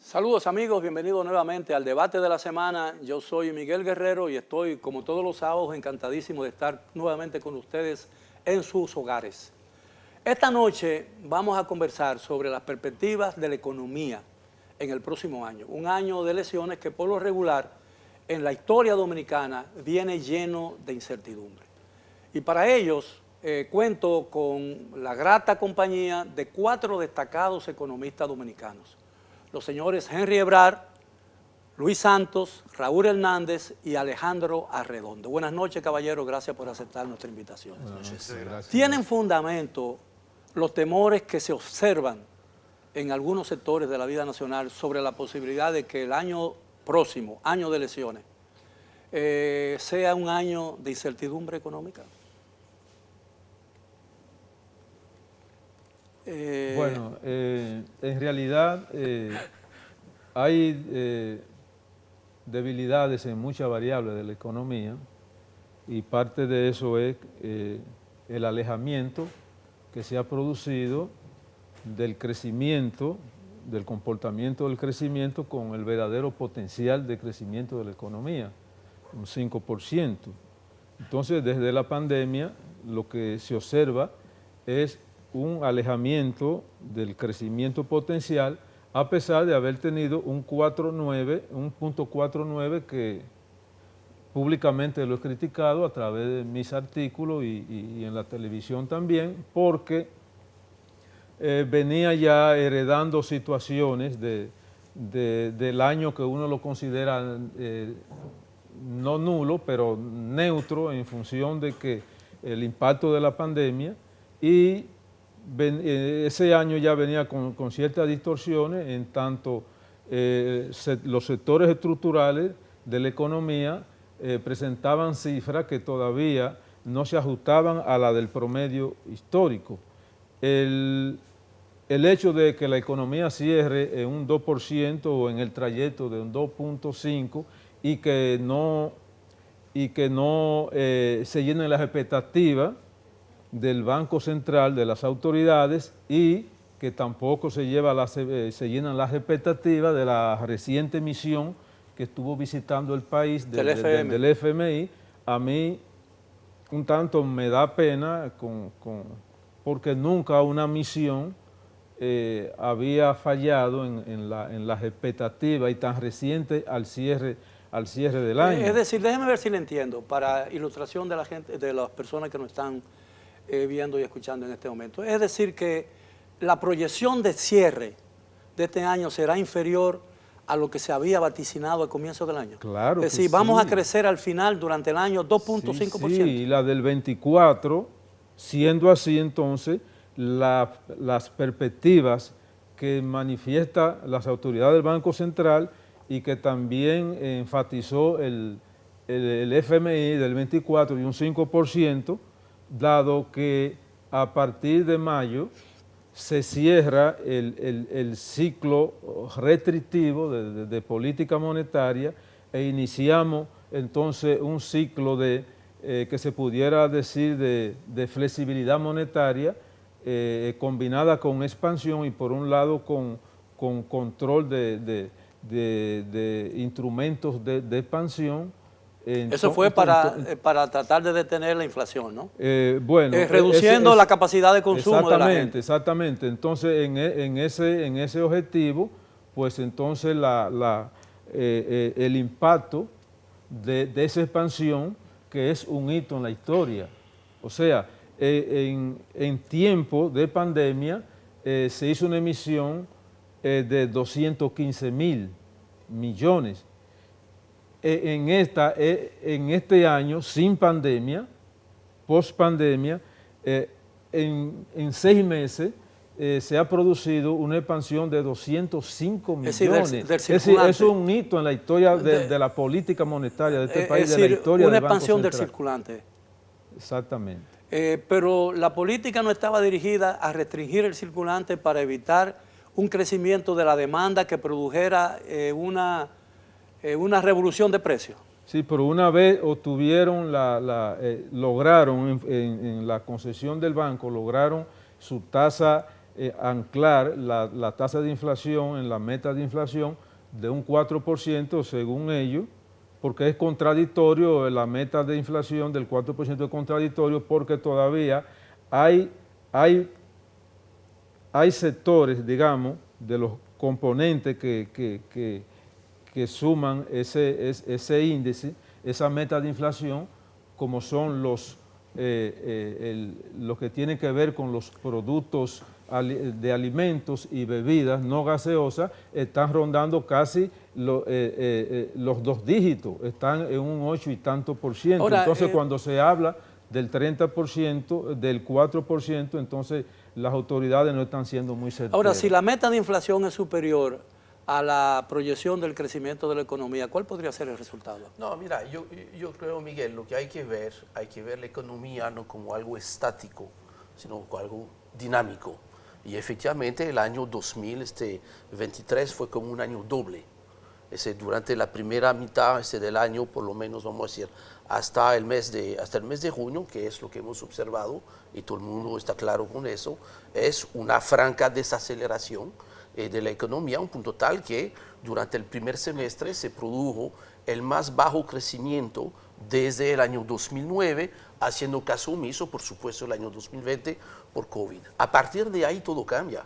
Saludos amigos, bienvenidos nuevamente al debate de la semana. Yo soy Miguel Guerrero y estoy, como todos los sábados, encantadísimo de estar nuevamente con ustedes en sus hogares. Esta noche vamos a conversar sobre las perspectivas de la economía en el próximo año. Un año de elecciones que por lo regular en la historia dominicana viene lleno de incertidumbre. Y para ellos cuento con la grata compañía de 4 destacados economistas dominicanos. Los señores Henry Ebrard, Luis Santos, Raúl Hernández y Alejandro Arredondo. Buenas noches, caballeros, gracias por aceptar nuestra invitación. Buenas noches. Gracias. ¿Tienen fundamento los temores que se observan en algunos sectores de la vida nacional sobre la posibilidad de que el año próximo, año de elecciones, sea un año de incertidumbre económica? Bueno, en realidad hay debilidades en muchas variables de la economía y parte de eso es el alejamiento que se ha producido del crecimiento, del comportamiento del crecimiento con el verdadero potencial de crecimiento de la economía, un 5%. Entonces, desde la pandemia, lo que se observa es un alejamiento del crecimiento potencial, a pesar de haber tenido un 4.9 que públicamente lo he criticado a través de mis artículos y en la televisión también, porque venía ya heredando situaciones del año que uno lo considera no nulo, pero neutro en función de que el impacto de la pandemia, y ese año ya venía con ciertas distorsiones en tanto los sectores estructurales de la economía presentaban cifras que todavía no se ajustaban a la del promedio histórico. El hecho de que la economía cierre en un 2% o en el trayecto de un 2.5% y que no se llenen las expectativas del Banco Central, de las autoridades, y que tampoco se llenan las expectativas de la reciente misión que estuvo visitando el país del FMI, a mí un tanto me da pena porque nunca una misión había fallado en las expectativas y tan reciente al cierre del año. Es decir, déjeme ver si le entiendo, para ilustración de la gente, de las personas que nos están viendo y escuchando en este momento. Es decir, que la proyección de cierre de este año será inferior a lo que se había vaticinado al comienzo del año. Claro. Es decir, vamos a crecer al final durante el año 2.5%. Sí, y la del 24, siendo así entonces, las perspectivas que manifiesta las autoridades del Banco Central y que también enfatizó el FMI del 24 y un 5%, dado que a partir de mayo se cierra el ciclo restrictivo de política monetaria e iniciamos entonces un ciclo que se pudiera decir de flexibilidad monetaria combinada con expansión y por un lado con control de instrumentos de expansión. Eso fue para tratar de detener la inflación, ¿no? Bueno, reduciendo la capacidad de consumo de la gente. Exactamente. Entonces, en ese objetivo, pues entonces el impacto de esa expansión, que es un hito en la historia. O sea, en tiempo de pandemia se hizo una emisión de 215.000 millones. En este año, sin pandemia, post pandemia, en 6 meses se ha producido una expansión de 205 millones. Es decir, eso es un hito en la historia de la política monetaria de este país, de la historia una del Banco expansión del Central. circulante. Exactamente. Pero la política no estaba dirigida a restringir el circulante para evitar un crecimiento de la demanda que produjera una revolución de precios. Sí, pero una vez obtuvieron, lograron en la concesión del banco, lograron su tasa anclar la tasa de inflación en la meta de inflación de un 4% según ellos, porque es contradictorio, la meta de inflación del 4% es contradictorio porque todavía hay sectores, digamos, de los componentes que suman ese índice, esa meta de inflación, como son los que tienen que ver con los productos de alimentos y bebidas no gaseosas, están rondando casi los 2 dígitos, están en un 8 y tanto por ciento. Ahora, entonces, cuando se habla del 30%, del 4%, entonces las autoridades no están siendo muy certeras. Ahora, si la meta de inflación es superior a la proyección del crecimiento de la economía, ¿cuál podría ser el resultado? No, mira, yo creo, Miguel, lo que hay que ver la economía no como algo estático, sino como algo dinámico. Y efectivamente el año 2023 fue como un año doble. Durante la primera mitad del año, por lo menos vamos a decir, hasta el mes de junio, que es lo que hemos observado, y todo el mundo está claro con eso, es una franca desaceleración de la economía, a un punto tal que durante el primer semestre se produjo el más bajo crecimiento desde el año 2009, haciendo caso omiso, por supuesto, el año 2020 por COVID. A partir de ahí todo cambia.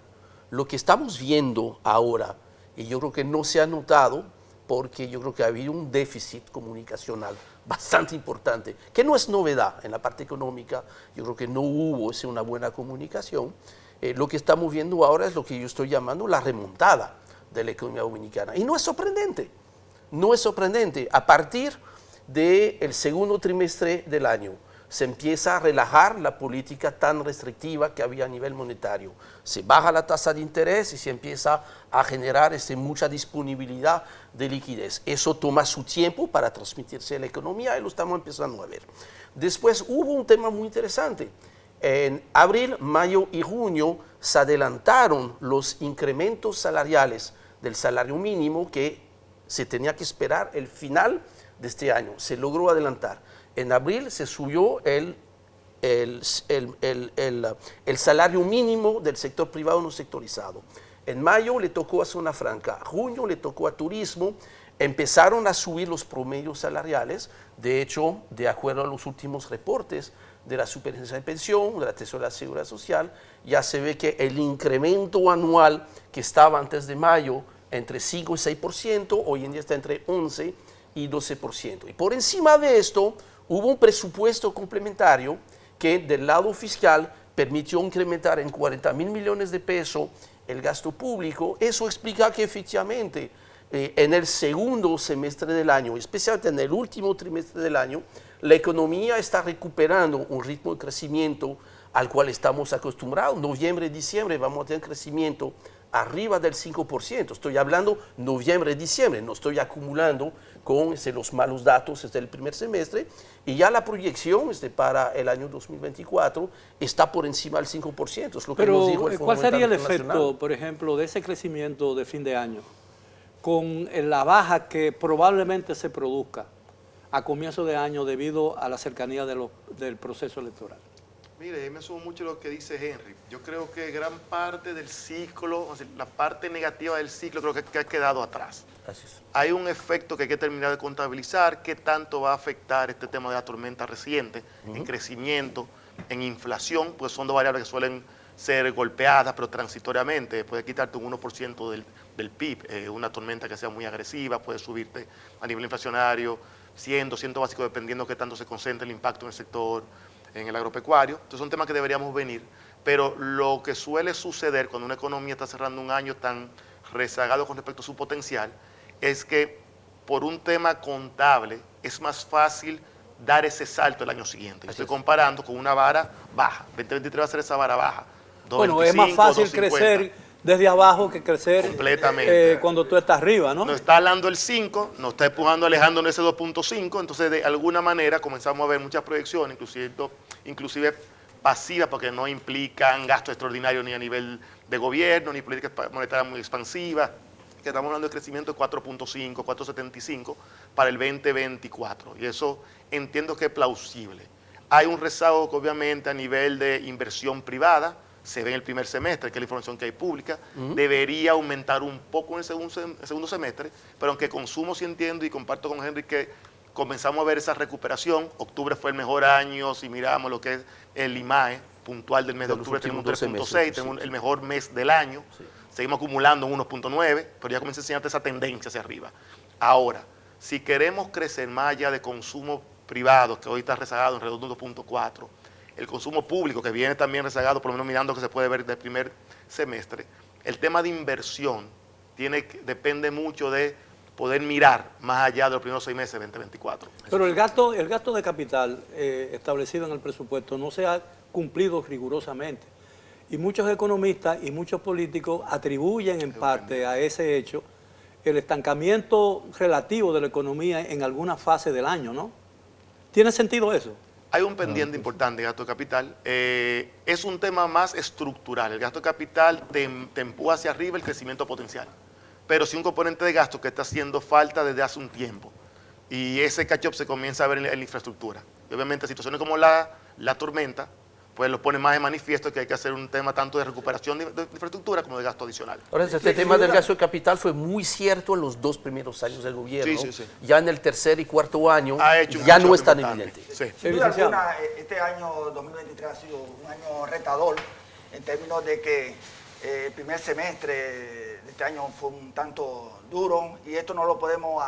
Lo que estamos viendo ahora, y yo creo que no se ha notado, porque yo creo que ha habido un déficit comunicacional bastante importante, que no es novedad en la parte económica, yo creo que no hubo una buena comunicación. Lo que estamos viendo ahora es lo que yo estoy llamando la remontada de la economía dominicana. Y no es sorprendente, no es sorprendente. A partir del segundo trimestre del año se empieza a relajar la política tan restrictiva que había a nivel monetario. Se baja la tasa de interés y se empieza a generar mucha disponibilidad de liquidez. Eso toma su tiempo para transmitirse a la economía y lo estamos empezando a ver. Después hubo un tema muy interesante. En abril, mayo y junio se adelantaron los incrementos salariales del salario mínimo que se tenía que esperar el final de este año. Se logró adelantar. En abril se subió el salario mínimo del sector privado no sectorizado. En mayo le tocó a zona franca, junio le tocó a turismo, empezaron a subir los promedios salariales. De hecho, de acuerdo a los últimos reportes de la Superintendencia de Pensión, de la Tesorería de la Seguridad Social, ya se ve que el incremento anual que estaba antes de mayo entre 5 y 6%, hoy en día está entre 11 y 12%. Y por encima de esto, hubo un presupuesto complementario que del lado fiscal permitió incrementar en 40 mil millones de pesos el gasto público. Eso explica que efectivamente en el segundo semestre del año, especialmente en el último trimestre del año, la economía está recuperando un ritmo de crecimiento al cual estamos acostumbrados. Noviembre y diciembre vamos a tener crecimiento arriba del 5%. Estoy hablando noviembre, diciembre, no estoy acumulando con los malos datos desde el primer semestre, y ya la proyección para el año 2024 está por encima del 5%. Es lo que nos dijo el Fondo ¿cuál sería el Monetario efecto, Internacional. por ejemplo, de ese crecimiento de fin de año con la baja que probablemente se produzca a comienzo de año debido a la cercanía del proceso electoral? Mire, me sumo mucho a lo que dice Henry. Yo creo que gran parte del ciclo, o sea, la parte negativa del ciclo, creo que ha quedado atrás. Gracias. Hay un efecto que hay que terminar de contabilizar, qué tanto va a afectar este tema de la tormenta reciente en crecimiento, en inflación, pues son dos variables que suelen ser golpeadas, pero transitoriamente. Puede quitarte un 1% del PIB, una tormenta que sea muy agresiva, puede subirte a nivel inflacionario 100, 200 básicos, dependiendo de qué tanto se concentre el impacto en el sector, en el agropecuario. Entonces son temas que deberíamos venir, pero lo que suele suceder cuando una economía está cerrando un año tan rezagado con respecto a su potencial es que por un tema contable es más fácil dar ese salto el año siguiente. Estoy comparando con una vara baja. 2023 va a ser esa vara baja. Bueno, es más fácil 2.25, crecer desde abajo que crecer completamente cuando tú estás arriba, ¿no? Nos está hablando el 5, nos está empujando, alejándonos ese 2.5, entonces de alguna manera comenzamos a ver muchas proyecciones, inclusive pasivas, porque no implican gasto extraordinario ni a nivel de gobierno, ni políticas monetarias muy expansivas, que estamos hablando de crecimiento de 4.5, 4.75 para el 2024, y eso entiendo que es plausible. Hay un rezago que obviamente a nivel de inversión privada, se ve en el primer semestre, que es la información que hay pública, debería aumentar un poco en el segundo semestre, pero aunque consumo sí entiendo y comparto con Henry que comenzamos a ver esa recuperación. Octubre fue el mejor año, si miramos lo que es el IMAE puntual del mes de octubre, tenemos un 3.6, tenemos el mejor mes del año, seguimos acumulando un 1.9, pero ya comienza a enseñarte esa tendencia hacia arriba. Ahora, si queremos crecer más allá de consumo privado, que hoy está rezagado en alrededor de 1.4, el consumo público, que viene también rezagado, por lo menos mirando que se puede ver del primer semestre, el tema de inversión depende mucho de poder mirar más allá de los primeros 6 meses de 2024. Pero el gasto de capital establecido en el presupuesto no se ha cumplido rigurosamente. Y muchos economistas y muchos políticos atribuyen en parte a ese hecho el estancamiento relativo de la economía en alguna fase del año, ¿no? ¿Tiene sentido eso? Hay un pendiente importante de gasto de capital. Es un tema más estructural. El gasto de capital te empuja hacia arriba el crecimiento potencial. Pero sí un componente de gasto que está haciendo falta desde hace un tiempo. Y ese catch-up se comienza a ver en la infraestructura. Y obviamente situaciones como la tormenta, pues lo pone más de manifiesto que hay que hacer un tema tanto de recuperación de infraestructura como de gasto adicional. Ahora, este tema del gasto de capital fue muy cierto en los 2 primeros años del gobierno. Sí. Ya en el tercer y cuarto año ya no es tan evidente. Sí. Duda alguna, este año 2023 ha sido un año retador en términos de que el primer semestre de este año fue un tanto duro y esto no lo podemos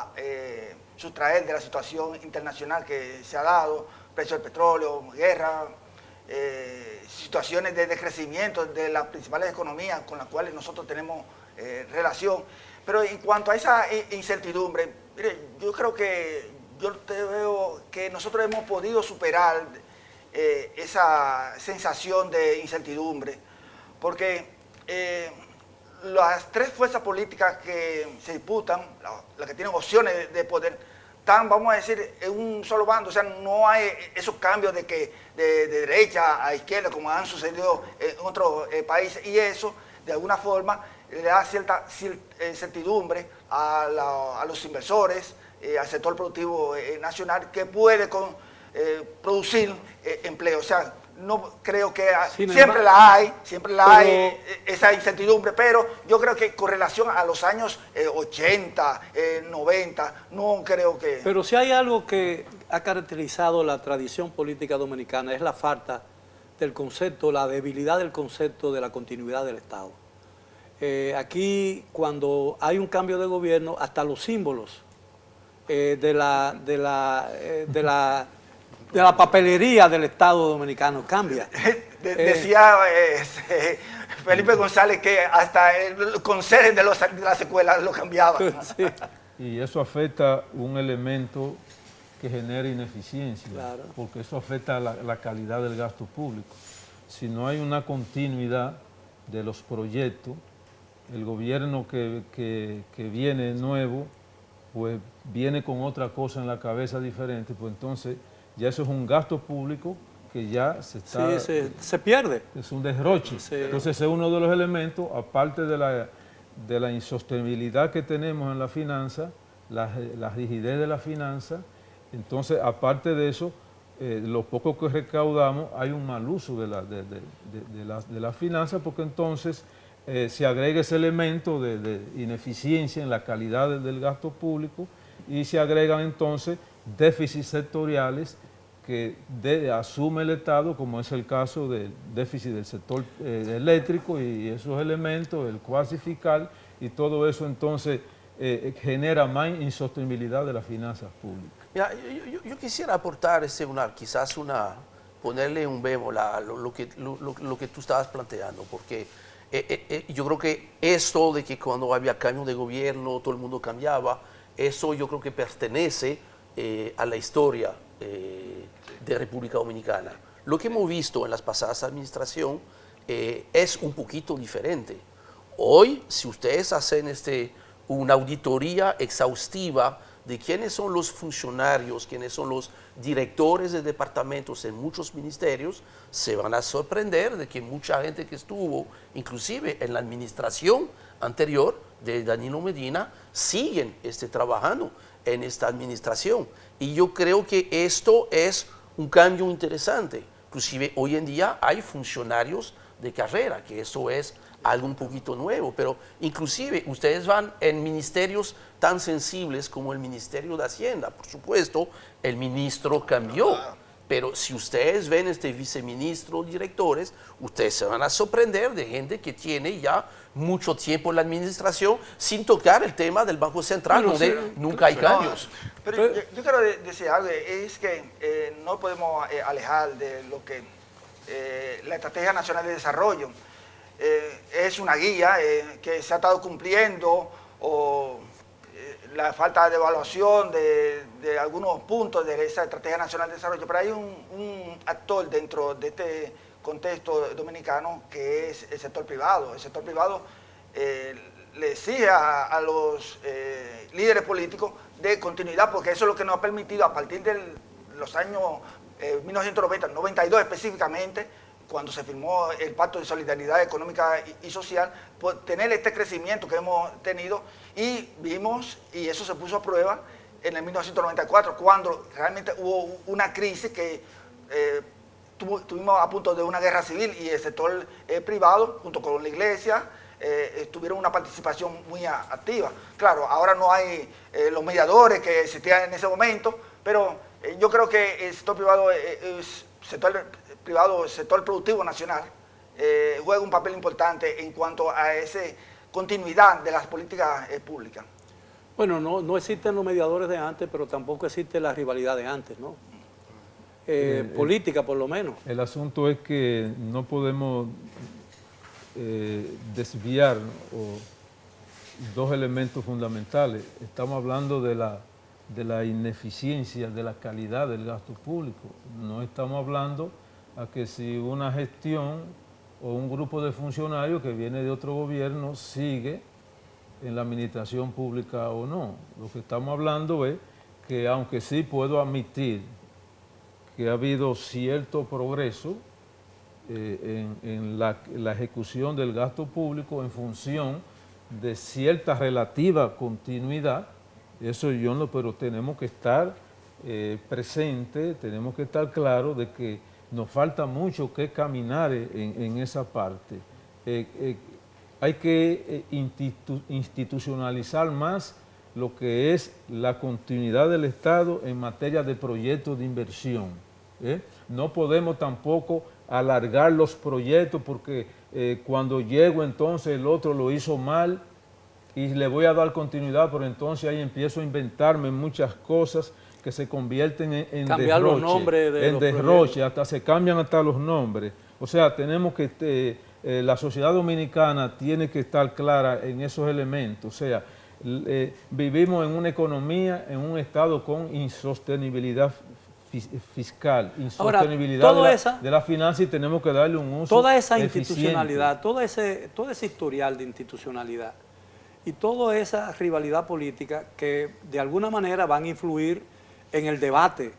sustraer de la situación internacional que se ha dado, precio del petróleo, guerra, situaciones de decrecimiento de las principales economías con las cuales nosotros tenemos relación. Pero en cuanto a esa incertidumbre, mire, yo creo que veo que nosotros hemos podido superar esa sensación de incertidumbre, porque las 3 fuerzas políticas que se disputan, las que tienen opciones de poder, están, vamos a decir, en un solo bando. O sea, no hay esos cambios de derecha a izquierda como han sucedido en otros países, y eso de alguna forma le da cierta certidumbre a los inversores, al sector productivo nacional, que puede producir empleo. O sea, no creo que siempre la hay esa incertidumbre, pero yo creo que con relación a los años 80, 90, no creo que... Pero si hay algo que ha caracterizado la tradición política dominicana, es la falta del concepto, la debilidad del concepto de la continuidad del Estado. Aquí, cuando hay un cambio de gobierno, hasta los símbolos de la papelería del Estado dominicano cambia. Decía Felipe González que hasta el conserje de las escuelas lo cambiaba. Sí. Y eso afecta un elemento que genera ineficiencia, Claro. porque eso afecta la calidad del gasto público. Si no hay una continuidad de los proyectos, el gobierno que viene nuevo, pues viene con otra cosa en la cabeza diferente, pues entonces ya eso es un gasto público que ya se está... Sí, se pierde. Es un derroche. Sí. Entonces es uno de los elementos, aparte de la insostenibilidad que tenemos en la finanza, la rigidez de la finanza. Entonces, aparte de eso, lo poco que recaudamos, hay un mal uso de la finanza, porque entonces se agrega ese elemento de ineficiencia en la calidad del gasto público y se agregan entonces déficits sectoriales que asume el Estado, como es el caso del déficit del sector eléctrico y esos elementos, el cuasi fiscal, y todo eso entonces genera más insostenibilidad de las finanzas públicas. Mira, yo quisiera aportar ponerle un bémol a lo que tú estabas planteando, porque yo creo que esto de que cuando había cambio de gobierno todo el mundo cambiaba, eso yo creo que pertenece a la historia de República Dominicana. Lo que hemos visto en las pasadas administraciones es un poquito diferente. Hoy, si ustedes hacen una auditoría exhaustiva de quiénes son los funcionarios, quiénes son los directores de departamentos en muchos ministerios, se van a sorprender de que mucha gente que estuvo, inclusive en la administración anterior de Danilo Medina, siguen trabajando en esta administración. Y yo creo que esto es un cambio interesante. Inclusive hoy en día hay funcionarios de carrera, que eso es algo un poquito nuevo, pero inclusive ustedes van en ministerios tan sensibles como el Ministerio de Hacienda. Por supuesto, el ministro cambió, pero si ustedes ven viceministro, directores, ustedes se van a sorprender de gente que tiene ya mucho tiempo en la administración sin tocar el tema del Banco Central, Bueno, donde sí, nunca hay cambios. Pero yo quiero decir algo, es que no podemos alejar de lo que la Estrategia Nacional de Desarrollo es una guía que se ha estado cumpliendo, o la falta de evaluación de algunos puntos de esa Estrategia Nacional de Desarrollo, pero hay un actor dentro de este contexto dominicano que es el sector privado. El sector privado le exige a los líderes políticos de continuidad, porque eso es lo que nos ha permitido a partir de los años 1990, 92 específicamente, cuando se firmó el Pacto de Solidaridad Económica y Social, pues, tener este crecimiento que hemos tenido, y vimos, y eso se puso a prueba en el 1994, cuando realmente hubo una crisis que tuvimos a punto de una guerra civil, y el sector privado, junto con la iglesia, tuvieron una participación muy activa. Claro, ahora no hay los mediadores que existían en ese momento, pero yo creo que el sector privado el sector productivo nacional, juega un papel importante en cuanto a esa continuidad de las políticas públicas. Bueno, no existen los mediadores de antes, pero tampoco existe la rivalidad de antes, ¿no? Política, por lo menos. El asunto es que no podemos desviar dos elementos fundamentales. Estamos hablando de la ineficiencia, de la calidad del gasto público. No estamos hablando a que si una gestión o un grupo de funcionarios que viene de otro gobierno sigue en la administración pública o no. Lo que estamos hablando es que, aunque sí puedo admitir que ha habido cierto progreso en la ejecución del gasto público en función de cierta relativa continuidad, eso yo no, pero tenemos que estar presentes, tenemos que estar claros de que nos falta mucho que caminar en esa parte. Hay que institucionalizar más lo que es la continuidad del Estado en materia de proyectos de inversión. No podemos tampoco alargar los proyectos porque cuando llego entonces el otro lo hizo mal y le voy a dar continuidad, pero entonces ahí empiezo a inventarme muchas cosas que se convierten en cambiar derroche, los nombres de en los derroche, proyectos. hasta se cambian hasta los nombres. O sea, tenemos que, la sociedad dominicana tiene que estar clara en esos elementos. O sea, vivimos en una economía, en un estado con insostenibilidad fiscal, insostenibilidad ahora, de la finanza, y tenemos que darle un uso toda esa eficiente. institucionalidad, todo ese historial de institucionalidad y toda esa rivalidad política que de alguna manera van a influir en el debate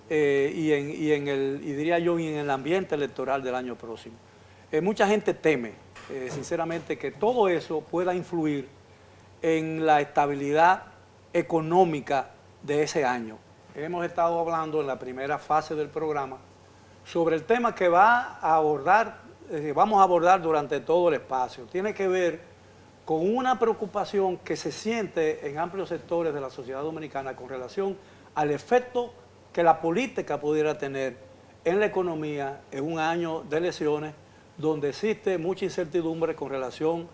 y diría yo, en el ambiente electoral del año próximo. Mucha gente teme, sinceramente, que todo eso pueda influir en la estabilidad económica de ese año. Hemos estado hablando en la primera fase del programa sobre el tema que vamos a abordar durante todo el espacio. Tiene que ver con una preocupación que se siente en amplios sectores de la sociedad dominicana con relación al efecto que la política pudiera tener en la economía en un año de elecciones donde existe mucha incertidumbre con relación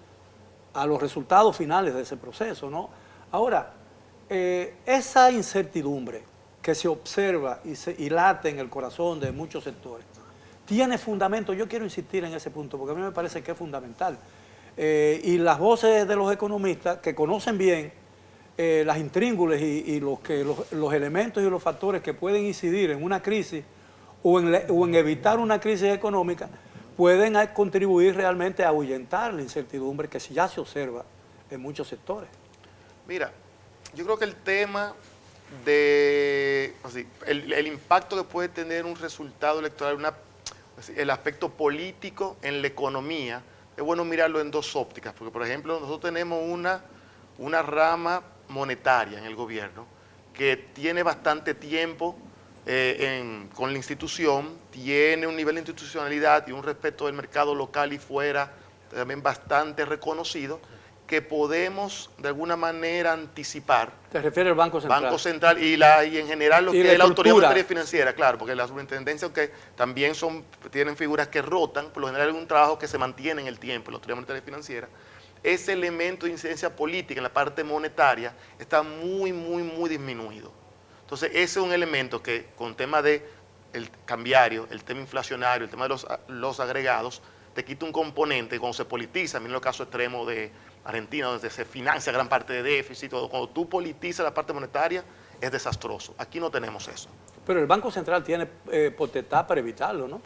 a los resultados finales de ese proceso, ¿no? Ahora, esa incertidumbre que se observa y late en el corazón de muchos sectores tiene fundamento. Yo quiero insistir en ese punto porque a mí me parece que es fundamental. Y las voces de los economistas que conocen bien las intríngules y los elementos y los factores que pueden incidir en una crisis o en evitar una crisis económica pueden contribuir realmente a ahuyentar la incertidumbre que ya se observa en muchos sectores. Mira, yo creo que el tema de el impacto que puede tener un resultado electoral, el aspecto político en la economía, es bueno mirarlo en dos ópticas, porque por ejemplo nosotros tenemos una rama monetaria en el gobierno que tiene bastante tiempo con la institución, tiene un nivel de institucionalidad y un respeto del mercado local y fuera también bastante reconocido, que podemos de alguna manera anticipar. ¿Te refieres al Banco Central? Banco Central y en general lo Y que la es la Autoridad estructura. Monetaria y Financiera, claro, porque la superintendencia, aunque también tienen figuras que rotan, por lo general es un trabajo que se mantiene en el tiempo, la Autoridad Monetaria y Financiera. Ese elemento de incidencia política en la parte monetaria está muy, muy, muy disminuido. Entonces, ese es un elemento que con tema de el cambiario, el tema inflacionario, el tema de los agregados, te quita un componente cuando se politiza. Miren los casos extremos de Argentina, donde se financia gran parte de déficit. Cuando tú politizas la parte monetaria, es desastroso. Aquí no tenemos eso. Pero el Banco Central tiene potestad para evitarlo, ¿no?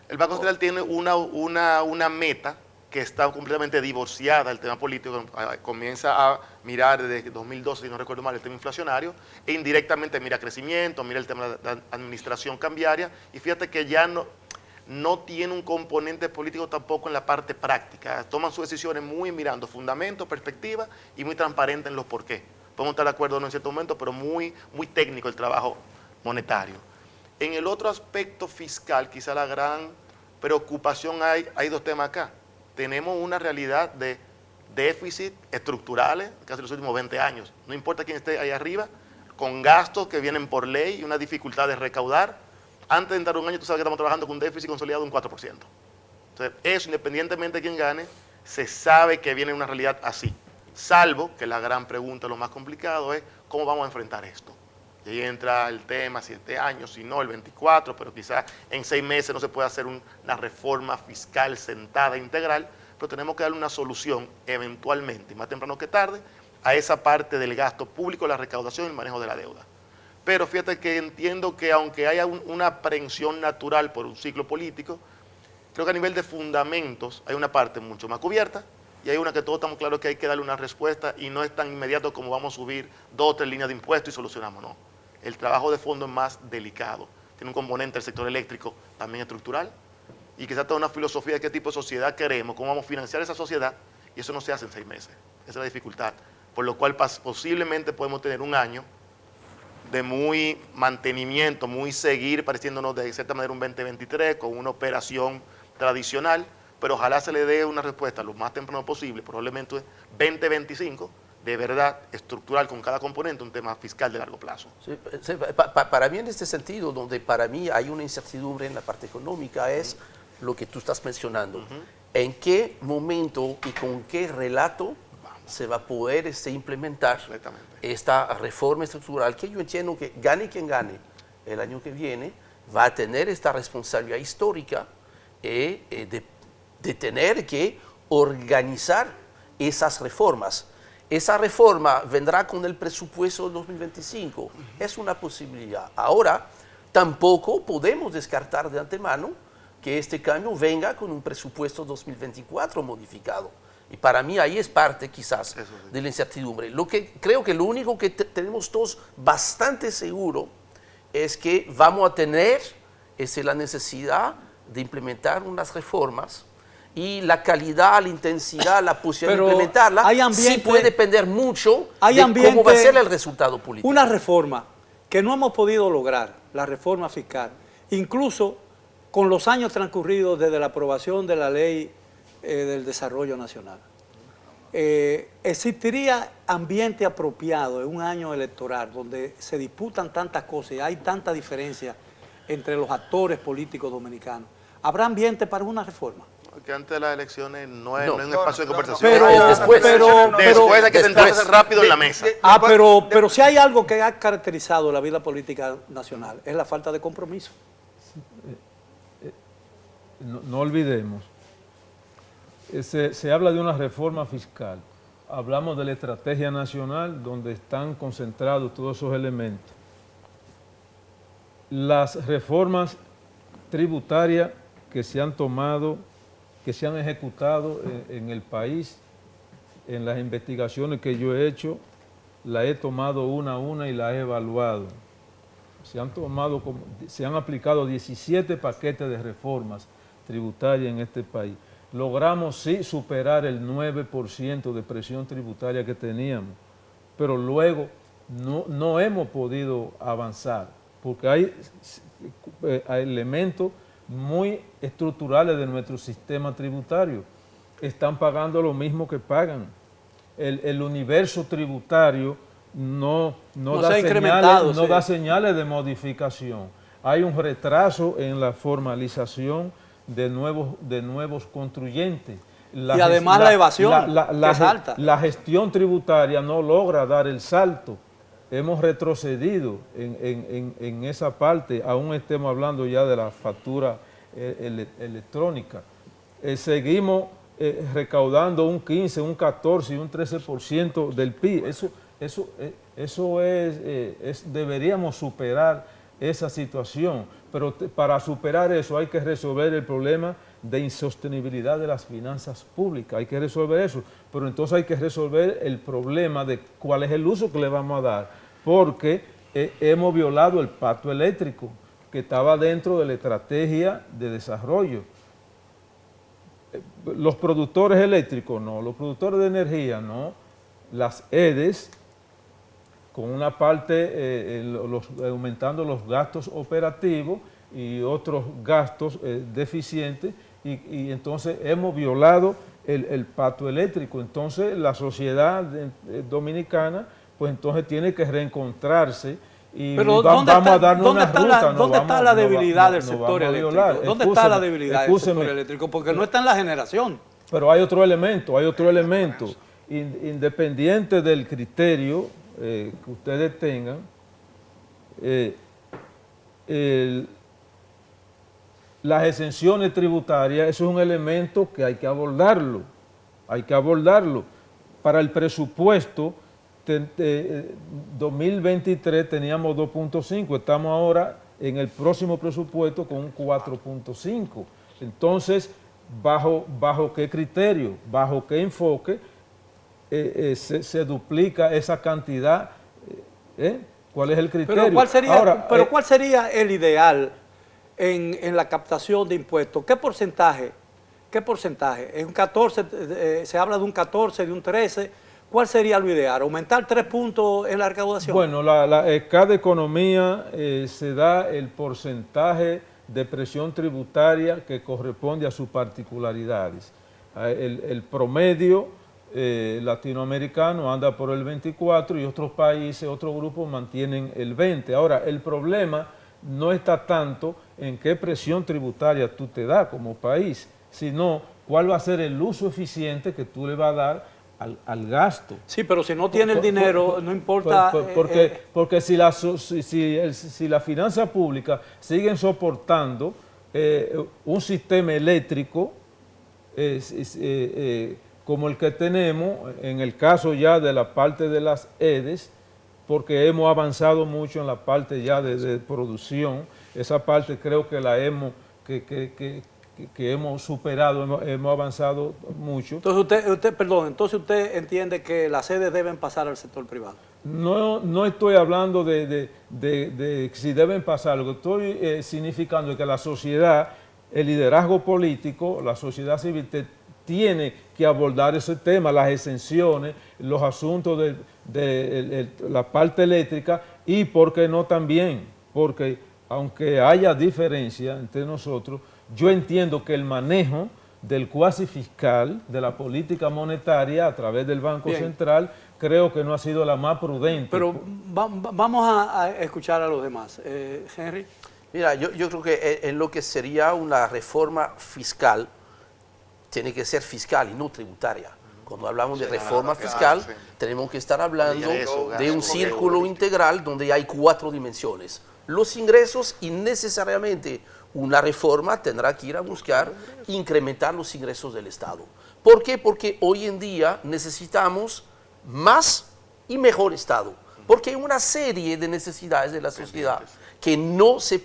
El Banco Central tiene una meta que está completamente divorciada del tema político. Comienza a mirar desde 2012, si no recuerdo mal, el tema inflacionario, e indirectamente mira crecimiento, mira el tema de la administración cambiaria, y fíjate que ya no tiene un componente político tampoco en la parte práctica. Toman sus decisiones muy mirando fundamentos, perspectivas y muy transparente en los por qué. Podemos estar de acuerdo en cierto momento, pero muy, muy técnico el trabajo monetario. En el otro aspecto fiscal, quizá la gran preocupación hay dos temas acá. Tenemos una realidad de déficit estructurales casi los últimos 20 años. No importa quién esté ahí arriba, con gastos que vienen por ley y una dificultad de recaudar. Antes de entrar un año, tú sabes que estamos trabajando con un déficit consolidado de un 4%. Entonces, eso, independientemente de quién gane, se sabe que viene una realidad así. Salvo que la gran pregunta, lo más complicado, es cómo vamos a enfrentar esto. Y ahí entra el tema, si este año, si no, el 24, pero quizás en 6 meses no se puede hacer una reforma fiscal sentada integral, pero tenemos que darle una solución eventualmente, más temprano que tarde, a esa parte del gasto público, la recaudación y el manejo de la deuda. Pero fíjate que entiendo que aunque haya una aprehensión natural por un ciclo político, creo que a nivel de fundamentos hay una parte mucho más cubierta y hay una que todos estamos claros que hay que darle una respuesta y no es tan inmediato como vamos a subir 2 o 3 líneas de impuestos y solucionamos, no. El trabajo de fondo es más delicado. Tiene un componente del sector eléctrico también estructural y quizás toda una filosofía de qué tipo de sociedad queremos, cómo vamos a financiar esa sociedad, y eso no se hace en 6 meses. Esa es la dificultad. Por lo cual posiblemente podemos tener un año de muy mantenimiento, muy seguir pareciéndonos de cierta manera un 2023 con una operación tradicional, pero ojalá se le dé una respuesta lo más temprano posible, probablemente 2025, de verdad estructural con cada componente, un tema fiscal de largo plazo. Sí, para mí en este sentido, donde para mí hay una incertidumbre en la parte económica, es lo que tú estás mencionando. ¿En qué momento y con qué relato se va a poder implementar esta reforma estructural, que yo entiendo que gane quien gane el año que viene, va a tener esta responsabilidad histórica de tener que organizar esas reformas? Esa reforma vendrá con el presupuesto del 2025. Es una posibilidad. Ahora, tampoco podemos descartar de antemano que este cambio venga con un presupuesto 2024 modificado. Y para mí ahí es parte quizás de la incertidumbre. Creo que lo único que tenemos todos bastante seguro es que vamos a tener la necesidad de implementar unas reformas, y la calidad, la intensidad, la posibilidad de implementarla sí puede depender mucho de cómo va a ser el resultado político. Una reforma que no hemos podido lograr, la reforma fiscal, incluso con los años transcurridos desde la aprobación de la ley del desarrollo nacional. ¿Existiría ambiente apropiado en un año electoral donde se disputan tantas cosas y hay tanta diferencia entre los actores políticos dominicanos? ¿Habrá ambiente para una reforma? Porque antes de las elecciones no es un espacio de conversación. Pero después hay que sentarse rápido en la mesa. Pero si hay algo que ha caracterizado la vida política nacional, es la falta de compromiso. No olvidemos, se habla de una reforma fiscal, hablamos de la estrategia nacional donde están concentrados todos esos elementos. Las reformas tributarias que se han tomado, que se han ejecutado en el país, en las investigaciones que yo he hecho, las he tomado una a una y las he evaluado. Se han aplicado 17 paquetes de reformas tributarias en este país. Logramos sí superar el 9% de presión tributaria que teníamos, pero luego no hemos podido avanzar. porque hay elementos muy estructurales de nuestro sistema tributario. Están pagando lo mismo que pagan. El universo tributario no da señales de modificación. Hay un retraso en la formalización de nuevos contribuyentes. Y además la evasión, que es alta. La gestión tributaria no logra dar el salto. Hemos retrocedido en esa parte, aún estemos hablando ya de la factura electrónica. Seguimos recaudando un 15, un 14 y un 13% del PIB. Deberíamos superar esa situación, pero para superar eso hay que resolver el problema de insostenibilidad de las finanzas públicas, hay que resolver eso, pero entonces hay que resolver el problema de cuál es el uso que le vamos a dar, porque hemos violado el pacto eléctrico que estaba dentro de la estrategia de desarrollo. Los productores eléctricos no, los productores de energía no, las EDES, con una parte aumentando los gastos operativos y otros gastos deficientes, y entonces hemos violado el pacto eléctrico. Entonces la sociedad dominicana pues entonces tiene que reencontrarse y vamos a darnos una ruta. ¿Dónde está la debilidad del sector eléctrico? ¿Dónde está la debilidad del sector eléctrico? Porque no está en la generación. Pero hay otro elemento, independiente del criterio que ustedes tengan, las exenciones tributarias, eso es un elemento que hay que abordarlo, Para el presupuesto 2023 teníamos 2.5, estamos ahora en el próximo presupuesto con un 4.5. Entonces, ¿bajo qué criterio, bajo qué enfoque se duplica esa cantidad? ¿Cuál es el criterio? Pero ¿cuál sería el ideal en la captación de impuestos? ¿Qué porcentaje? En un 14, se habla de un 14, de un 13. ¿Cuál sería lo ideal? ¿Aumentar 3 puntos en la recaudación? Bueno, cada economía se da el porcentaje de presión tributaria que corresponde a sus particularidades. El promedio latinoamericano anda por el 24 y otros países, otros grupos mantienen el 20. Ahora, el problema no está tanto en qué presión tributaria tú te das como país, sino cuál va a ser el uso eficiente que tú le vas a dar al gasto. Sí, pero si no tiene el dinero, no importa. Porque si las finanzas públicas siguen soportando un sistema eléctrico como el que tenemos, en el caso ya de la parte de las EDES, porque hemos avanzado mucho en la parte ya de producción, esa parte creo que la hemos superado, hemos avanzado mucho. Entonces usted entiende que las sedes deben pasar al sector privado. No estoy hablando de si deben pasar, lo que estoy significando es que la sociedad, el liderazgo político, la sociedad civil tiene que abordar ese tema, las exenciones, los asuntos de la parte eléctrica y, ¿por qué no también? Porque aunque haya diferencia entre nosotros, yo entiendo que el manejo del cuasi fiscal, de la política monetaria a través del Banco Central, creo que no ha sido la más prudente. Pero vamos a escuchar a los demás. Henry. Mira, yo creo que en lo que sería una reforma fiscal, tiene que ser fiscal y no tributaria. Cuando hablamos de reforma fiscal, tenemos que estar hablando de un círculo integral donde hay 4 dimensiones. Los ingresos y necesariamente una reforma tendrá que ir a buscar incrementar los ingresos del Estado. ¿Por qué? Porque hoy en día necesitamos más y mejor Estado. Porque hay una serie de necesidades de la sociedad que no se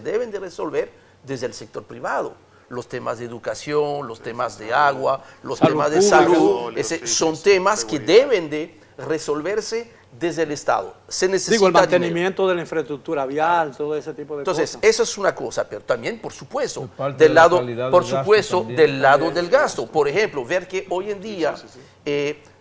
deben de resolver desde el sector privado. Los temas de educación, los temas de agua, los temas de salud, son temas que deben de resolverse desde el Estado. Se necesita el mantenimiento de la infraestructura vial, todo ese tipo de cosas. Entonces, eso es una cosa, pero también, por supuesto, del lado del gasto. Por ejemplo, ver que hoy en día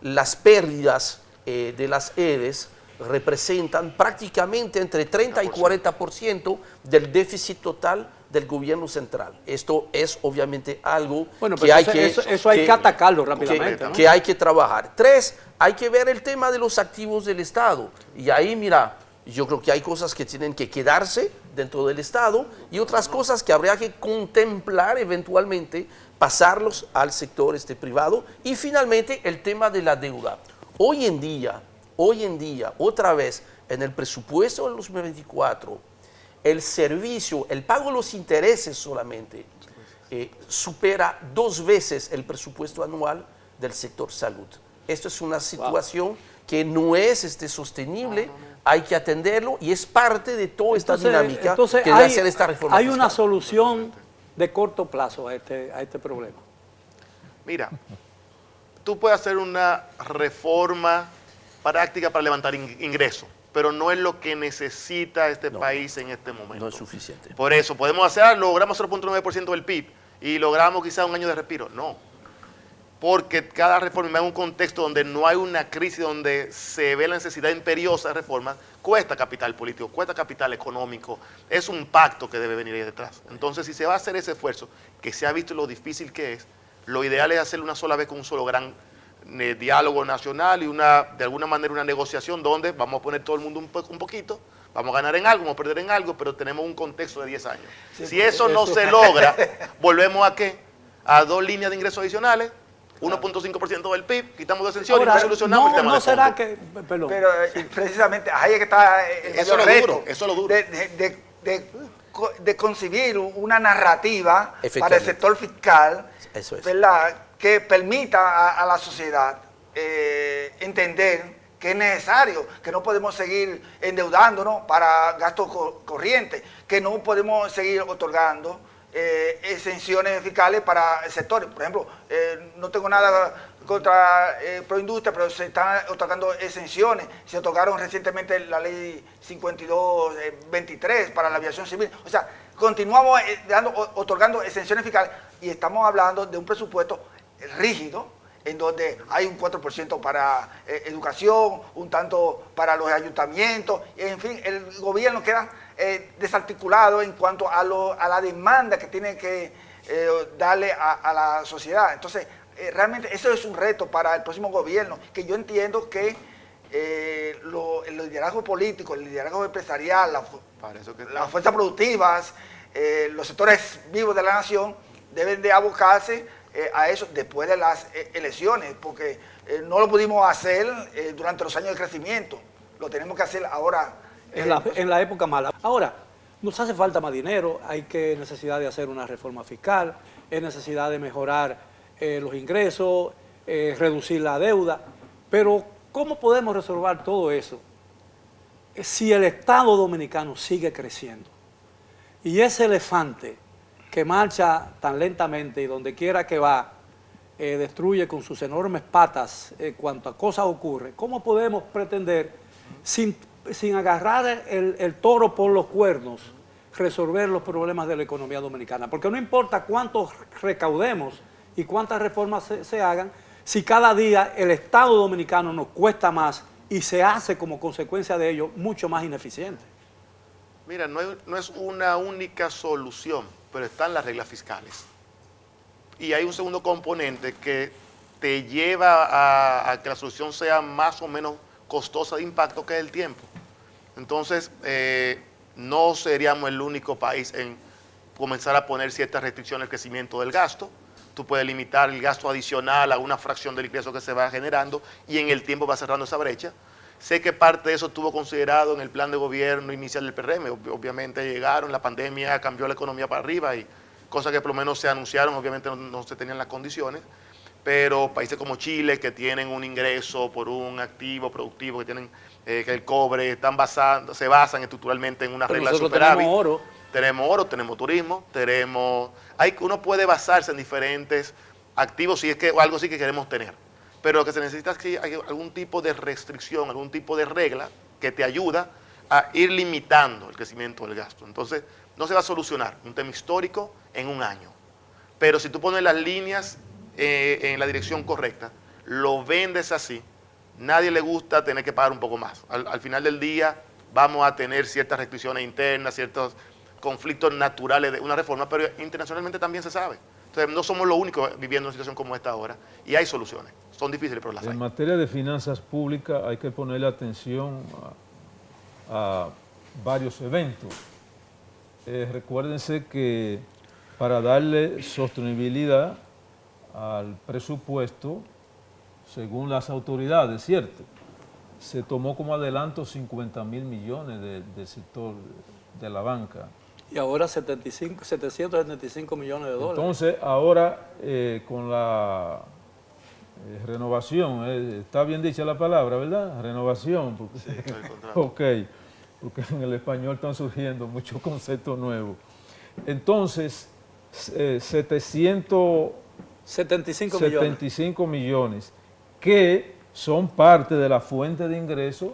las pérdidas de las EDES representan prácticamente entre 30 y 40% del déficit total del gobierno central. Esto es obviamente algo Bueno, que hay eso hay que atacarlo rápidamente, ¿no? que hay que trabajar. 3, hay que ver el tema de los activos del Estado. Y ahí, mira, yo creo que hay cosas que tienen que quedarse dentro del Estado y otras cosas que habría que contemplar eventualmente, pasarlos al sector privado. Y finalmente, el tema de la deuda. Hoy en día, otra vez, en el presupuesto del 2024, el servicio, el pago de los intereses solamente, supera 2 veces el presupuesto anual del sector salud. Esto es una situación que no es sostenible, hay que atenderlo y es parte de toda esta dinámica que debe hacer esta reforma Hay fiscal. una solución de corto plazo a este problema. Mira, tú puedes hacer una reforma práctica para levantar ingresos, pero no es lo que necesita este país en este momento. No es suficiente. Por eso, podemos hacer, logramos 0.9% del PIB y logramos quizá un año de respiro. No, porque cada reforma en un contexto donde no hay una crisis, donde se ve la necesidad imperiosa de reformas, cuesta capital político, cuesta capital económico, es un pacto que debe venir ahí detrás. Entonces, si se va a hacer ese esfuerzo, que se ha visto lo difícil que es, lo ideal es hacerlo una sola vez con un solo gran diálogo nacional y de alguna manera una negociación donde vamos a poner todo el mundo un poquito, vamos a ganar en algo, vamos a perder en algo, pero tenemos un contexto de 10 años. Sí, si eso no se logra, volvemos a ¿qué? A 2 líneas de ingresos adicionales, 1.5% del PIB, quitamos de exención y no solucionamos el tema no de será fondo. que, perdón. Pero precisamente ahí es que está el Eso mayor es lo reto duro, eso es lo duro. de concebir una narrativa para el Efectivamente. sector fiscal, Eso es. ¿verdad?, que permita a la sociedad entender que es necesario, que no podemos seguir endeudándonos para gastos corrientes, que no podemos seguir otorgando exenciones fiscales para el sector. Por ejemplo, no tengo nada contra Proindustria, pero se están otorgando exenciones. Se otorgaron recientemente la ley 5223 para la aviación civil. O sea, continuamos otorgando exenciones fiscales y estamos hablando de un presupuesto rígido, en donde hay un 4% para educación, un tanto para los ayuntamientos, en fin, el gobierno queda desarticulado en cuanto a la demanda que tiene que darle a la sociedad. Entonces, realmente eso es un reto para el próximo gobierno, que yo entiendo que el liderazgo político, el liderazgo empresarial, las fuerzas productivas, los sectores vivos de la nación deben de abocarse a eso después de las elecciones, porque no lo pudimos hacer durante los años de crecimiento, lo tenemos que hacer ahora. En la época mala. Ahora, nos hace falta más dinero, hay necesidad de hacer una reforma fiscal, hay necesidad de mejorar los ingresos, reducir la deuda, pero ¿cómo podemos resolver todo eso si el Estado dominicano sigue creciendo? Y ese elefante que marcha tan lentamente y donde quiera que va, destruye con sus enormes patas cuantas cosas ocurre, ¿cómo podemos pretender, sin agarrar el toro por los cuernos, resolver los problemas de la economía dominicana? Porque no importa cuánto recaudemos y cuántas reformas se hagan, si cada día el Estado dominicano nos cuesta más y se hace como consecuencia de ello mucho más ineficiente. Mira, no es una única solución, pero están las reglas fiscales. Y hay un segundo componente que te lleva a que la solución sea más o menos costosa de impacto, que es el tiempo. Entonces, no seríamos el único país en comenzar a poner ciertas restricciones al crecimiento del gasto. Tú puedes limitar el gasto adicional a una fracción del ingreso que se va generando y en el tiempo va cerrando esa brecha. Sé que parte de eso estuvo considerado en el plan de gobierno inicial del PRM. Obviamente llegaron, la pandemia cambió la economía para arriba y cosas que por lo menos se anunciaron, obviamente no se tenían las condiciones. Pero países como Chile, que tienen un ingreso por un activo productivo, que tienen que el cobre, se basan estructuralmente en una regla de superávit. Tenemos oro, tenemos turismo, uno puede basarse en diferentes activos si es que algo sí que queremos tener. Pero lo que se necesita es que haya algún tipo de restricción, algún tipo de regla que te ayuda a ir limitando el crecimiento del gasto. Entonces, no se va a solucionar un tema histórico en un año. Pero si tú pones las líneas en la dirección correcta, lo vendes así, nadie le gusta tener que pagar un poco más. Al final del día vamos a tener ciertas restricciones internas, ciertos conflictos naturales de una reforma, pero internacionalmente también se sabe. Entonces no somos los únicos viviendo una situación como esta ahora y hay soluciones. Son difíciles, pero las hay. En materia de finanzas públicas hay que ponerle atención a varios eventos. Recuérdense que para darle sostenibilidad al presupuesto, según las autoridades, ¿cierto?, se tomó como adelanto 50.000 millones del sector de la banca. Y ahora 775 millones de dólares. Entonces, ahora con la renovación, está bien dicha la palabra, ¿verdad? Renovación. Porque, Sí, el contrato. ok, porque en el español están surgiendo muchos conceptos nuevos. Entonces, 75 millones que son parte de la fuente de ingresos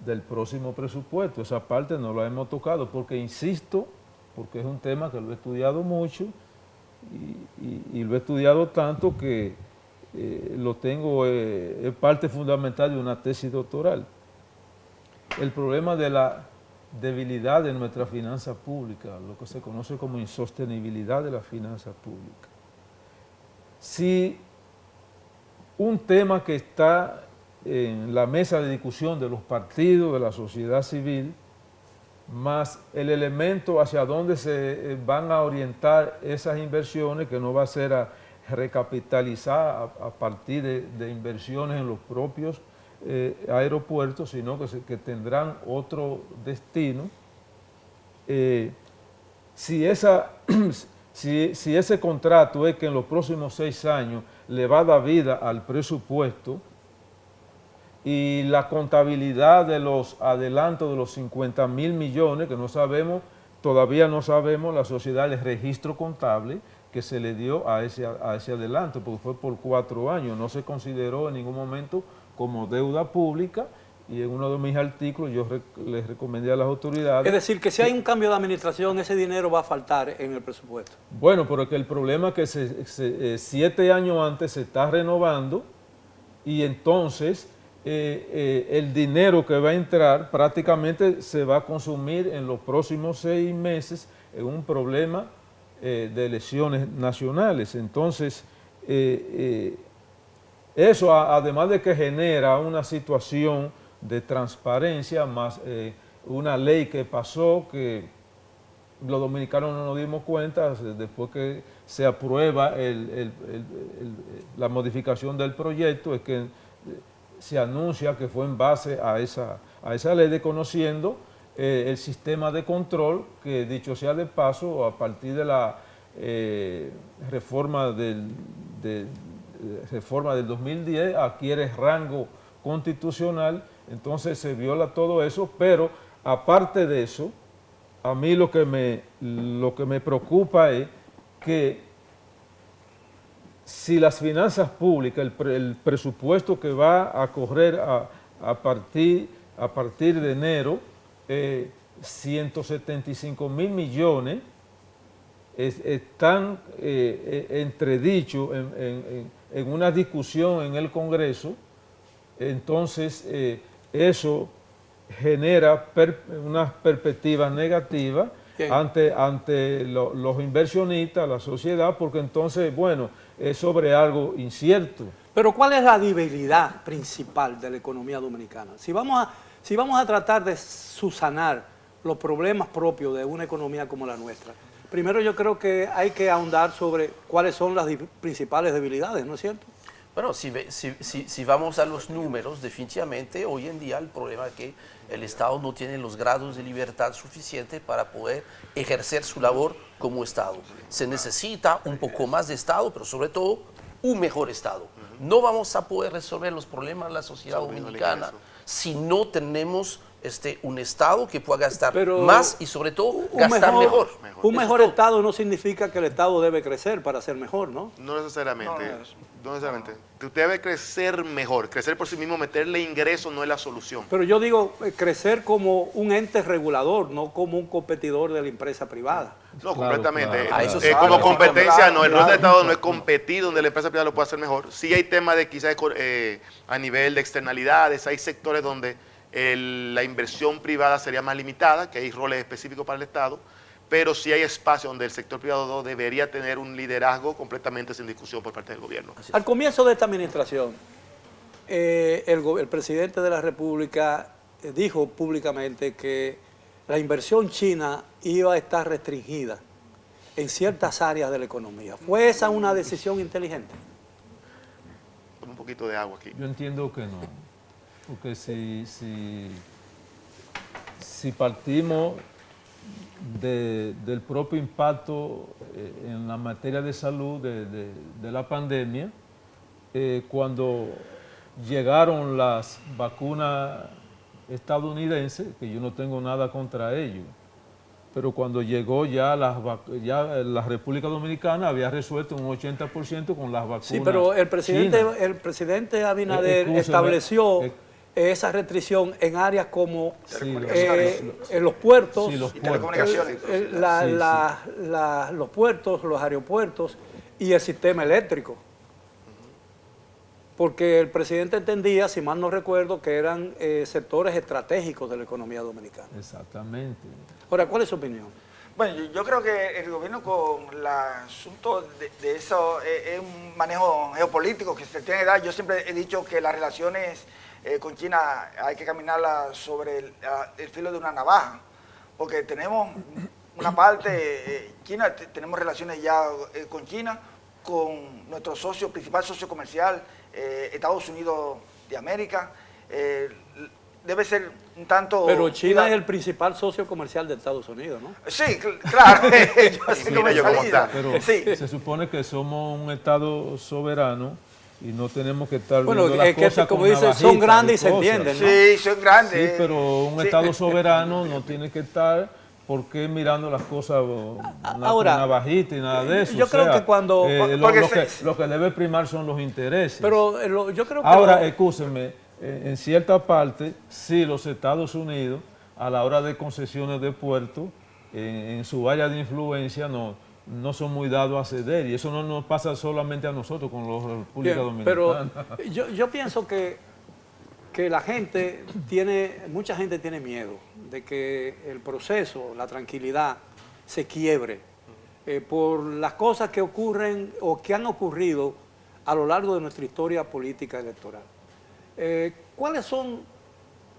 del próximo presupuesto. Esa parte no la hemos tocado porque, insisto, porque es un tema que lo he estudiado mucho y lo he estudiado tanto que lo tengo, es parte fundamental de una tesis doctoral. El problema de la debilidad de nuestra finanza pública, lo que se conoce como insostenibilidad de la finanza pública. Si un tema que está en la mesa de discusión de los partidos, de la sociedad civil, más el elemento hacia dónde se van a orientar esas inversiones, que no va a ser a recapitalizar a partir de inversiones en los propios aeropuertos, sino que tendrán otro destino. Si ese contrato es que en los próximos 6 años le va a dar vida al presupuesto y la contabilidad de los adelantos de los 50.000 millones, que no sabemos, todavía no sabemos la sociedad del registro contable que se le dio a ese adelanto, porque fue por 4 años, no se consideró en ningún momento como deuda pública, y en uno de mis artículos yo les recomendé a las autoridades... Es decir, que si hay un cambio de administración, ese dinero va a faltar en el presupuesto. Bueno, porque el problema es que 7 años antes se está renovando y entonces el dinero que va a entrar prácticamente se va a consumir en los próximos 6 meses en un problema de elecciones nacionales. Entonces, eso además de que genera una situación de transparencia, más una ley que pasó que los dominicanos no nos dimos cuenta después que se aprueba la modificación del proyecto, es que se anuncia que fue en base a esa ley, desconociendo el sistema de control que, dicho sea de paso, a partir de la reforma del 2010 adquiere rango constitucional. Entonces se viola todo eso, pero aparte de eso, a mí lo que me preocupa es que si las finanzas públicas, el presupuesto que va a correr a partir de enero, 175.000 millones están entredichos en una discusión en el Congreso, entonces eso genera unas perspectivas negativas ante los inversionistas, la sociedad, porque entonces, bueno, es sobre algo incierto. Pero ¿cuál es la debilidad principal de la economía dominicana? Si vamos a tratar de subsanar los problemas propios de una economía como la nuestra, primero yo creo que hay que ahondar sobre cuáles son las principales debilidades, ¿no es cierto? Bueno, si vamos a los números, definitivamente hoy en día el problema es que el Estado no tiene los grados de libertad suficientes para poder ejercer su labor como Estado. Se necesita un poco más de Estado, pero sobre todo un mejor Estado. No vamos a poder resolver los problemas de la sociedad dominicana si no tenemos un Estado que pueda gastar Pero más y sobre todo gastar mejor. Un Eso mejor es todo. Estado no significa que el Estado debe crecer para ser mejor, ¿no? No necesariamente. No, No necesariamente. Usted debe crecer mejor. Crecer por sí mismo, meterle ingresos no es la solución. Pero yo digo crecer como un ente regulador, no como un competidor de la empresa privada. No, Claro, completamente. claro. A eso Como sí, competencia, claro, no. El rol claro. del Estado no es competir donde la empresa privada lo puede hacer mejor. Sí hay temas de quizás a nivel de externalidades, hay sectores donde la inversión privada sería más limitada, que hay roles específicos para el Estado, pero sí hay espacio donde el sector privado debería tener un liderazgo completamente sin discusión por parte del gobierno. Al comienzo de esta administración, el presidente de la República dijo públicamente que la inversión china iba a estar restringida en ciertas áreas de la economía. ¿Fue esa una decisión inteligente? Toma un poquito de agua aquí. Yo entiendo que no, porque si partimos del propio impacto en la materia de salud de la pandemia, cuando llegaron las vacunas estadounidenses, que yo no tengo nada contra ellos, pero cuando llegó ya la República Dominicana había resuelto un 80% con las vacunas. Sí, pero el presidente Abinader estableció esa restricción en áreas como en los puertos, Sí, los Y puertos. telecomunicaciones. los puertos, los aeropuertos y el sistema eléctrico. Porque el presidente entendía, si mal no recuerdo, que eran sectores estratégicos de la economía dominicana. Exactamente. Ahora, ¿cuál es su opinión? Bueno, yo creo que el gobierno con el asunto de eso es un manejo geopolítico que se tiene que dar. Yo siempre he dicho que las relaciones con China hay que caminarlas sobre el filo de una navaja, porque tenemos una parte, China, tenemos relaciones ya con China, con nuestro principal socio comercial, Estados Unidos de América. Debe ser un tanto... Pero China es el principal socio comercial de Estados Unidos, ¿no? Sí, claro. Yo sé Mira cómo yo cómo salida. está. Pero Sí. se supone que somos un Estado soberano y no tenemos que estar Bueno, viendo las es que cosas como con dicen, son navajitas grandes y se cosas. entienden, ¿no? Sí, son grandes. Sí, pero un Sí. Estado soberano no tiene que estar porque mirando las cosas Ahora, con navajita y nada de eso. yo creo que cuando- porque lo que debe primar son los intereses. Pero yo creo que... Ahora, escúsenme, en cierta parte, sí, los Estados Unidos, a la hora de concesiones de puertos, en su área de influencia, no son muy dados a ceder. Y eso no nos pasa solamente a nosotros con la República Bien, pero Dominicana. yo pienso que la gente mucha gente tiene miedo de que el proceso, la tranquilidad, se quiebre por las cosas que ocurren o que han ocurrido a lo largo de nuestra historia política electoral. ¿Cuáles son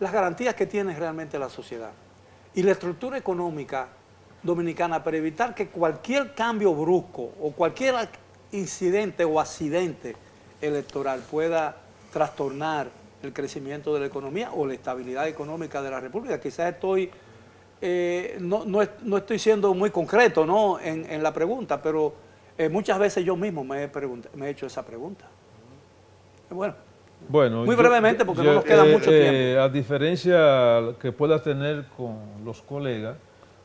las garantías que tiene realmente la sociedad y la estructura económica dominicana para evitar que cualquier cambio brusco o cualquier incidente o accidente electoral pueda trastornar el crecimiento de la economía o la estabilidad económica de la República? Quizás no estoy siendo muy concreto, ¿no?, en la pregunta, pero muchas veces yo mismo me he hecho esa pregunta. Bueno, muy brevemente, porque no nos queda mucho tiempo. A diferencia que pueda tener con los colegas,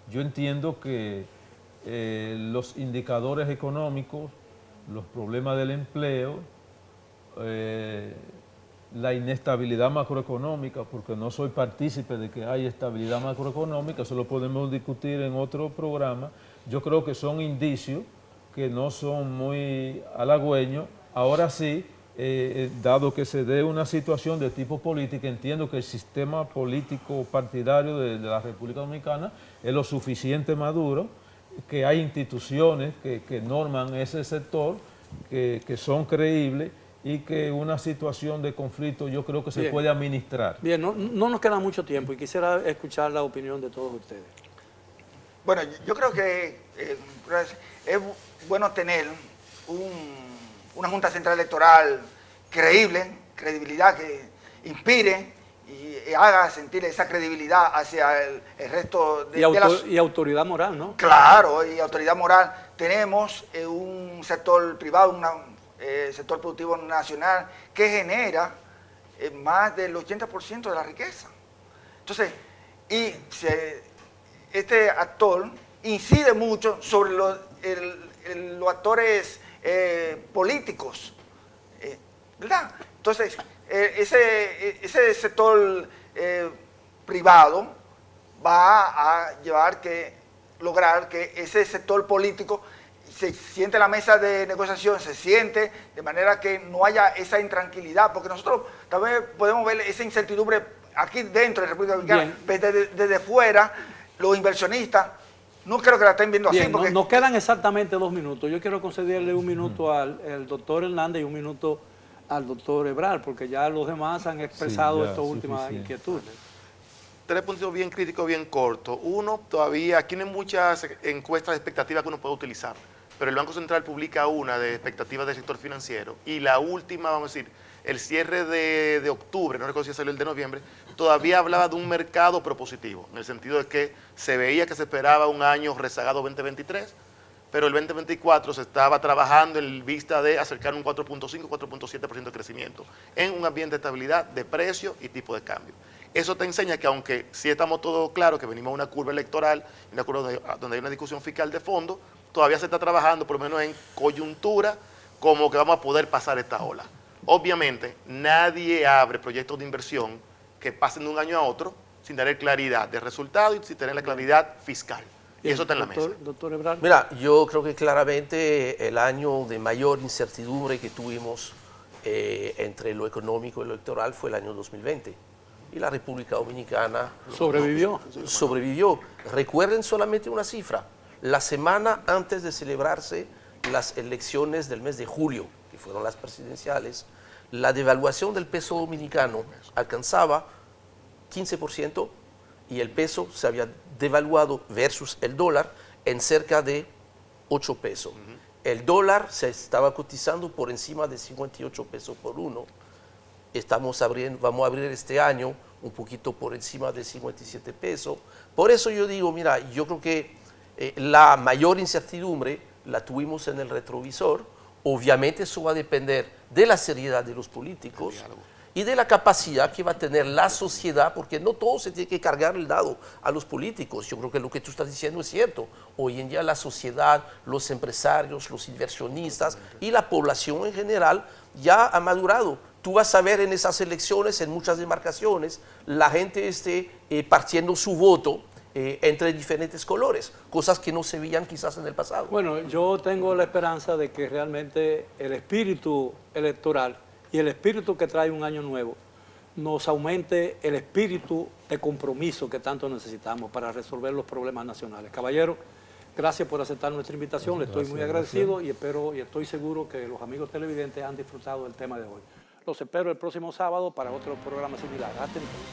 yo entiendo que los indicadores económicos, los problemas del empleo, la inestabilidad macroeconómica, porque no soy partícipe de que hay estabilidad macroeconómica, eso lo podemos discutir en otro programa. Yo creo que son indicios que no son muy halagüeños. Ahora sí, dado que se dé una situación de tipo política, entiendo que el sistema político partidario de la República Dominicana es lo suficiente maduro, que hay instituciones que norman ese sector, que son creíbles y que una situación de conflicto yo creo que se Bien. puede administrar. Bien, no nos queda mucho tiempo y quisiera escuchar la opinión de todos ustedes. Bueno, yo creo que es bueno tener una Junta Central Electoral creíble, credibilidad que inspire y haga sentir esa credibilidad hacia el resto de Y autoridad moral, ¿no? Claro, y autoridad moral. Tenemos un sector privado, sector productivo nacional que genera más del 80% de la riqueza. Entonces, y este actor incide mucho sobre los actores políticos, ¿verdad? Entonces, ese sector privado va a lograr que ese sector político se siente en la mesa de negociación, se siente de manera que no haya esa intranquilidad, porque nosotros también podemos ver esa incertidumbre aquí dentro de República Dominicana, pero desde fuera, los inversionistas no creo que la estén viendo Bien, así. Porque nos quedan exactamente 2 minutos. Yo quiero concederle un minuto al doctor Hernández y un minuto al doctor Ebrard, porque ya los demás han expresado ya, estas últimas suficiente. inquietudes. 3 puntos bien críticos, bien cortos. Uno, todavía, aquí no hay muchas encuestas de expectativas que uno puede utilizar, pero el Banco Central publica una de expectativas del sector financiero y la última, vamos a decir, el cierre de octubre, no recuerdo si salió el de noviembre, todavía hablaba de un mercado propositivo, en el sentido de que se veía que se esperaba un año rezagado 2023, pero el 2024 se estaba trabajando en vista de acercar un 4.5, 4.7% de crecimiento, en un ambiente de estabilidad de precio y tipo de cambio. Eso te enseña que aunque sí estamos todos claros que venimos a una curva electoral, una curva donde hay una discusión fiscal de fondo, todavía se está trabajando por lo menos en coyuntura como que vamos a poder pasar esta ola. Obviamente, nadie abre proyectos de inversión que pasen de un año a otro sin tener claridad de resultado y sin tener la claridad fiscal. Y eso está en la mesa. Doctor Ebrard. Mira, yo creo que claramente el año de mayor incertidumbre que tuvimos entre lo económico y lo electoral fue el año 2020. Y la República Dominicana sobrevivió. Recuerden solamente una cifra. La semana antes de celebrarse las elecciones del mes de julio, que fueron las presidenciales, la devaluación del peso dominicano alcanzaba 15% y el peso se había devaluado versus el dólar en cerca de 8 pesos. El dólar se estaba cotizando por encima de 58 pesos por uno. Vamos a abrir este año un poquito por encima de 57 pesos. Por eso yo digo, mira, yo creo que la mayor incertidumbre la tuvimos en el retrovisor. Obviamente eso va a depender de la seriedad de los políticos y de la capacidad que va a tener la sociedad, porque no todo se tiene que cargar el dado a los políticos. Yo creo que lo que tú estás diciendo es cierto. Hoy en día la sociedad, los empresarios, los inversionistas y la población en general ya ha madurado. Tú vas a ver en esas elecciones, en muchas demarcaciones, la gente partiendo su voto entre diferentes colores, cosas que no se veían quizás en el pasado. Bueno, yo tengo la esperanza de que realmente el espíritu electoral y el espíritu que trae un año nuevo nos aumente el espíritu de compromiso que tanto necesitamos para resolver los problemas nacionales. Caballero, gracias por aceptar nuestra invitación, le estoy muy agradecido y estoy seguro que los amigos televidentes han disfrutado del tema de hoy. Los espero el próximo sábado para otro programa similar. Hasta entonces.